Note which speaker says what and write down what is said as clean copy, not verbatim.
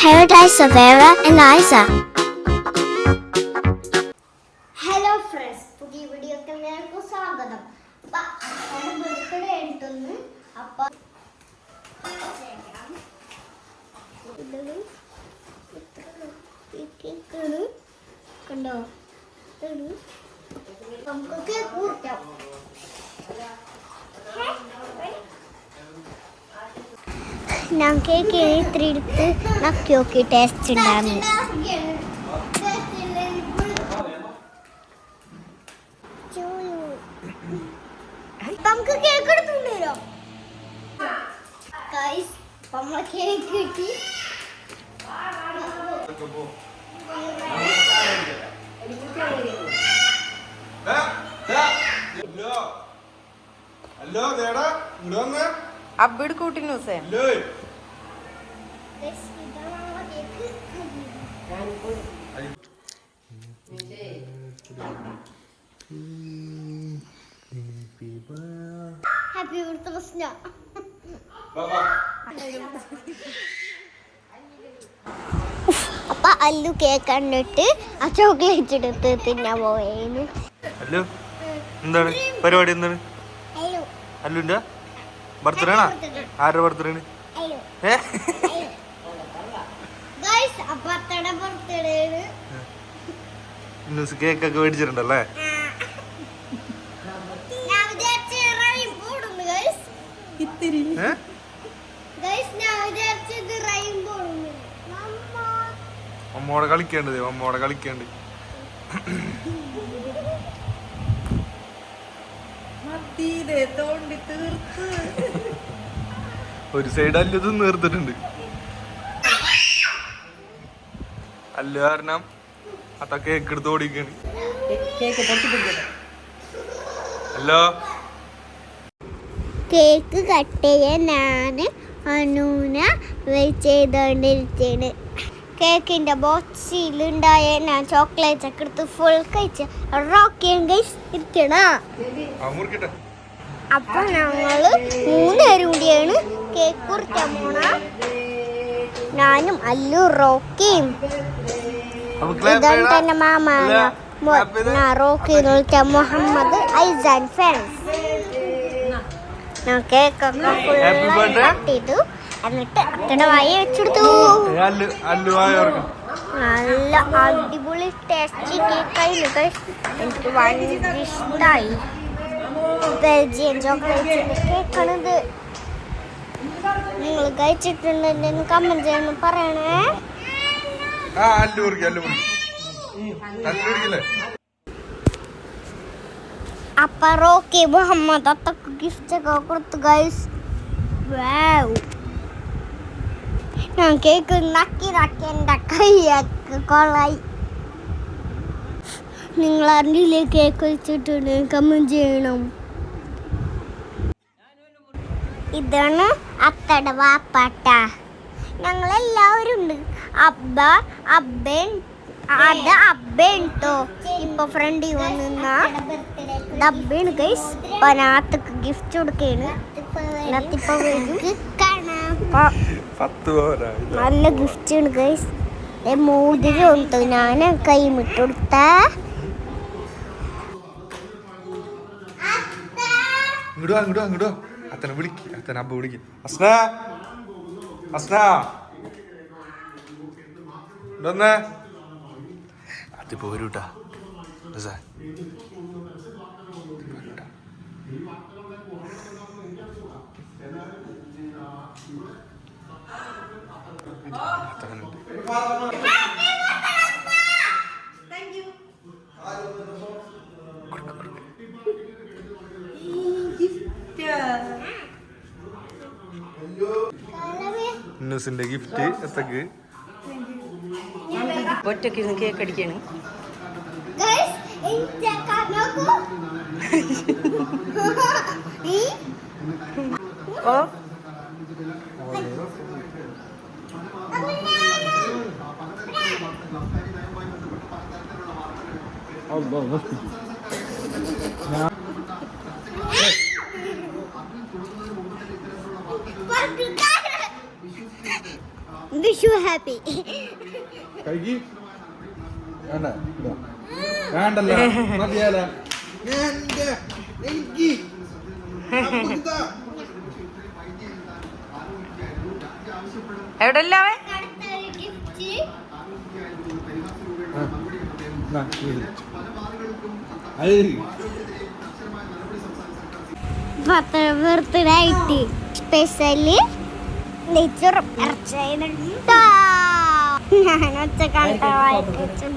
Speaker 1: Paradise of Vera and Isa.
Speaker 2: Hello friends, പുതിയ വീഡിയോക്ക് എല്ലാവർക്കും സ്വാഗതം. ബർത്ത്ഡേ ആയിട്ടൊന്ന് അപ്പം കണ്ടോ നമുക്ക് കേക്ക് മുറിക്കാം.
Speaker 1: ഞാൻ കേക്ക് ഇത്തിരി എടുത്ത് നക്കി നോക്കി ടേസ്റ്റ് ഉണ്ടായിരുന്നു.
Speaker 2: നമുക്ക് കേക്ക് എടുത്തുണ്ടല്ലോ നമ്മളെ കേക്ക് കിട്ടി.
Speaker 3: അബ്ബിട് കൂട്ടിന് ഹുസൈൻ
Speaker 2: ഹാപ്പി ബർത്ത്ഡേ പ്രശ്ന.
Speaker 1: അപ്പൊ അല്ലു കേക്ക് കണ്ടിട്ട് ആ ചോക്ലേറ്റ് എടുത്ത് തിന്നാൻ പോയേന്.
Speaker 4: അല്ലു എന്താണ് പരിപാടി? എന്താണ് അല്ലുന്റെ ബർത്ത്ഡേ ആണോ? ആരുടെ ബർത്ത്ഡേ ആണ്? ന്യൂസ് കേക്കൊക്കെ മേടിച്ചിട്ടുണ്ടല്ലേ? അമ്മോടെ കളിക്കേണ്ടത് അമ്മോടെ കളിക്കേണ്ട. ഒരു സൈഡ് അല്ലതും നേർത്തിട്ടുണ്ട്. അല്ല കാരണം അത്ത കേക്ക് എടുത്ത് ഓടിക്കാണ്. ഹലോ,
Speaker 1: കേക്ക് കട്ട് ചെയ്യാൻ ഞാൻ അനൂന വെയിറ്റ് ചെയ്തോണ്ടിരിക്കാണ്. കേക്കിന്റെ ബോക്സിലുണ്ടായ ഞാൻ ചോക്ലേറ്റ് ഒക്കെ എടുത്ത് ഫുൾ കഴിച്ച് ഇരിക്കണ. അപ്പൊ ഞങ്ങള് 3 പേരും കൂടിയാണ് കേക്ക് കുറിക്കാൻ പോണ. ഞാനും അല്ലു റോക്കിയും. ഇതാണ് തന്നെ മാമാന റോക്കി എന്ന് വിളിക്കാം, മുഹമ്മദ് ഐസാൻ ഫാൻസ്. ഞാൻ കേക്കൊക്കെ ഫുൾ കട്ട് ചെയ്തു. എന്നിട്ട് അത്തടെ വായ വെച്ചെടുത്തു. നല്ല അടിപൊളി ടേസ്റ്റി കേക്കായിരുന്നു. എനിക്ക് ഭയങ്കര ഇഷ്ടമായി. ബെൽജിയൻ ചോക്ലേറ്റിന്റെ കേക്കാണിത്. നിങ്ങൾ കഴിച്ചിട്ടുണ്ടെന്ന് കമന്റ് ചെയ്യുന്നു പറയണേ. അപ്പൊ റോക്കി മുഹമ്മദ് അത്തക്ക് ഗിഫ്റ്റ് ഒക്കെ കൊടുത്തു ഗൈസ്. ഞാൻ കേക്ക് നക്കി എൻ്റെ കൈയൊക്കെ കൊള്ളായി. നിങ്ങൾ അറിഞ്ഞില്ലേ കേക്ക് വെച്ചിട്ടുണ്ട് കമന്റ് ചെയ്യണം. ഇതാണ് അത്തട വാപ്പാട്ട. ഞങ്ങളെല്ലാവരും ഉണ്ട്. അബ്ബേട്ടോ ഇപ്പൊ ഫ്രണ്ട് വന്ന ഡബ്ബേണ് ഗൈസ്. അപ്പൊ നാത്തക്ക് ഗിഫ്റ്റ് കൊടുക്കാണ്. നല്ല ഗിഫ്റ്റ് ആണ് ഗൈസ്. മോതിരം ഉണ്ട്. ഞാൻ കൈമിട്ട് കൊടുത്ത
Speaker 4: ഇങ്ങോട്ടോ അത്തനെ വിളിക്ക്. അത്തനെ അബ്ബ വിളിക്ക്. അസ്ന അസ്ന ഇതൊന്നേ അതിപ്പോ വരൂട്ടാ. ന്യൂസിന്റെ ഗിഫ്റ്റ് എത്തക്ക്
Speaker 3: ഒറ്റക്ക് ഇരുന്ന് കേക്ക് അടിക്കാണ്. ഓ
Speaker 1: ഇത് വിഷു ഹാപ്പി.
Speaker 5: കഴിക്ക് വേണ്ട വേണ്ടല്ലോ മതിയാല എനിക്ക്
Speaker 3: എവിടെ എല്ലാവേ
Speaker 1: ബർത്ത്ഡേ ആയിട്ട് സ്പെഷ്യലി നെയ്ച്ചോറും ഇറച്ചിട്ടോ. ഞാൻ ഒച്ച കണ്ട വായിച്ചു